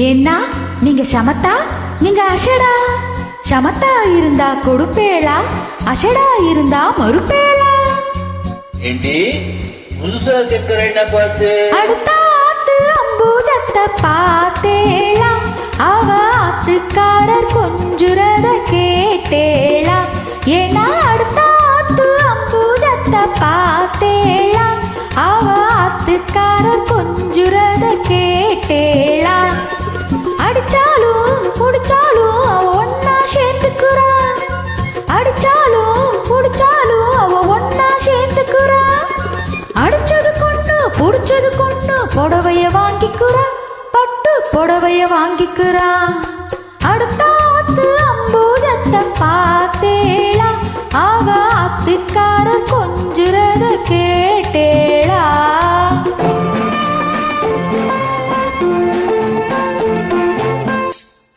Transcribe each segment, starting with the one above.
ஏன்னா நீங்க சமத்தா, நீங்க அஷடா. சமத்தா இருந்தா கொடுப்பேளா, அஷடா இருந்தா மறுப்பேளா. ஏண்டி புதுசா கேக்குறேன் பார்த்து அடுத்த ஆத்து அம்பூஜத்தை பார்த்தேளா, அவ ஆத்துக்காரர் கொஞ்சுறத கேட்டேளா. ஏன்னா அடுத்த ஆத்து அம்பூஜத்தை பார்த்தேளா, அவ ஆத்துக்காரர் கொஞ்சுறத கேட்டேளா. அடிச்சாலும் குடிச்சாலும் அவ ஒன்னா சேர்ந்துக்குறா, அடிச்சாலும் குடிச்சாலும் அவ ஒன்னா சேர்ந்துக்குறா. அடிச்சது கொண்டு புடிச்சது கொண்டு புடவைய வாங்கிக்குறா, பட்டு புடவைய வாங்கிக்குறா. அடுத்த ஆத்து அம்பூஜத்தை பார்த்தேளா, அவ ஆத்துக்காரர் கொஞ்சுறத கேட்டேளா.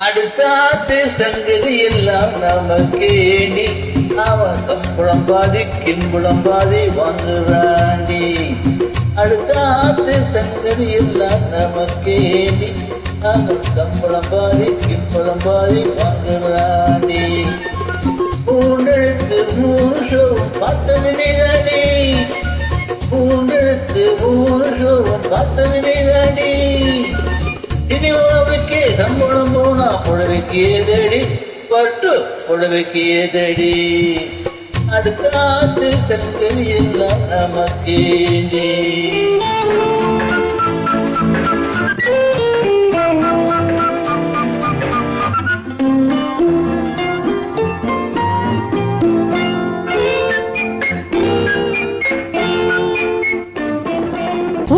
அடுத்தாத்து சங்கதி எல்லாம் நமக்கேண்டி, அவன் சம்பளம் பாதி கிம்பளம் பாதி வாங்குறாண்டி. அடுத்தாத்து சங்கதி எல்லாம் நமக்கேண்டி, அவன் சம்பளம் பாதி கிம்பளம் பாதி வாங்குறாண்டி. பூண்டெழுத்து 3 ஷோவும் பார்த்தது நீதாண்டி, பூண்டெழுத்து 3 ஷோவும் பார்த்தது நீதாண்டி. இனிவாவுக்கு சம்பளம் போனா புடவைக்கு ஏதடி, பட்டு புடவைக்கு ஏதடி. அடுத்த ஆத்து சங்கதி எல்லாம் நமக்கேண்டி.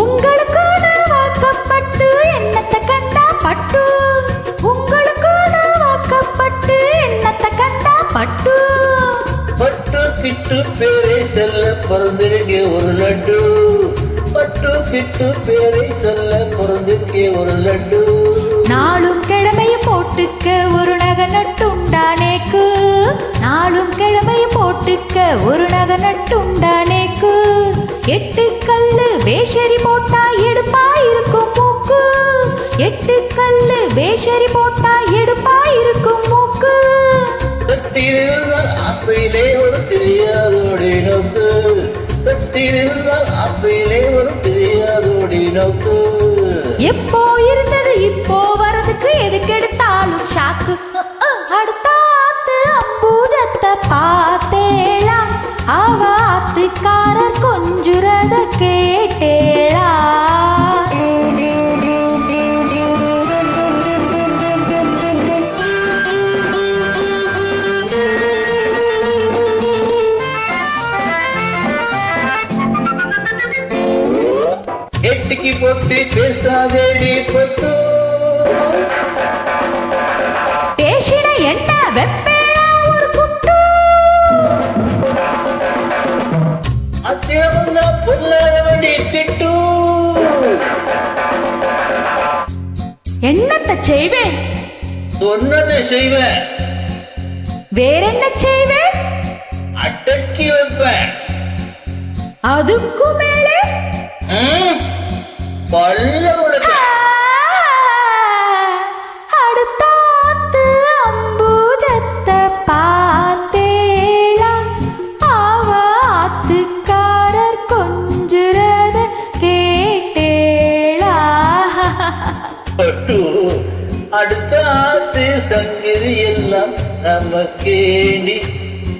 உங்களுக்கு வாக்கப்பட்டு என்னத்தை கண்டா பட்டு, உங்களுக்கு வாக்கப்பட்டு என்னத்தை கண்டா பட்டு. பட்டு கிட்டு பேரை சொல்ல பிறந்திருக்கே ஒரு லட்டு, பட்டு கிட்டு பேரை சொல்ல பிறந்திருக்கே ஒரு லட்டு. நாளும் கிழமைய போட்டுக்க ஒரு நகை நட்டுண்டானேக்கு, நாளும் கிழமைய போட்டுக்க ஒரு நகை நட்டுண்டானேக்கு. 8 கல்லு வேஷரி போட்டா எடுப்பா இருக்கும் மூக்கு, 8 கல்லு வேஷரி போட்டா எடுப்பா இருக்கும் மூக்கு. கட்டியிருந்தால் அப்பையிலே ஒரு தெரியாதோடி நோக்கு, கட்டியிருந்தால் அப்பையிலே ஒரு தெரியாதோடி நோக்கு. எப்போ இருந்தது இப்போ வரதுக்கு எதுக்கு எடுத்தாலும் ஷாக்கு. அடுத்த ஆத்து அம்பூஜத்தை பார்த்தேளா, அவ ஆத்துக்காரர் கொஞ்சுறத கேட்டேளா. எட்டிக்கு பொட்டி பேசாதேடி பொட்டு, பேசின என்ன வெப்பேளா ஒரு குட்டு. அத்திரமுங்க பொல்லாத வண்டி கிட்டு. என்னத்தை செய்வேன், சொன்னதை செய்வேன், வேறென்ன செய்வேன், அடக்கி வைப்பேன். அதுக்கு மேலே பல்ல உடைப்பேன். அடுத்த ஆத்து அம்பூஜத்தை பார்த்தேளா, அவ ஆத்துக்காரர் கொஞ்சுறத கேட்டேளா. பட்டு அடுத்த ஆத்து சங்கதி எல்லாம் நமக்கேண்டி,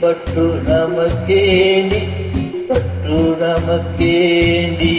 பட்டு நமக்கேண்டி, பட்டு நமக்கேண்டி.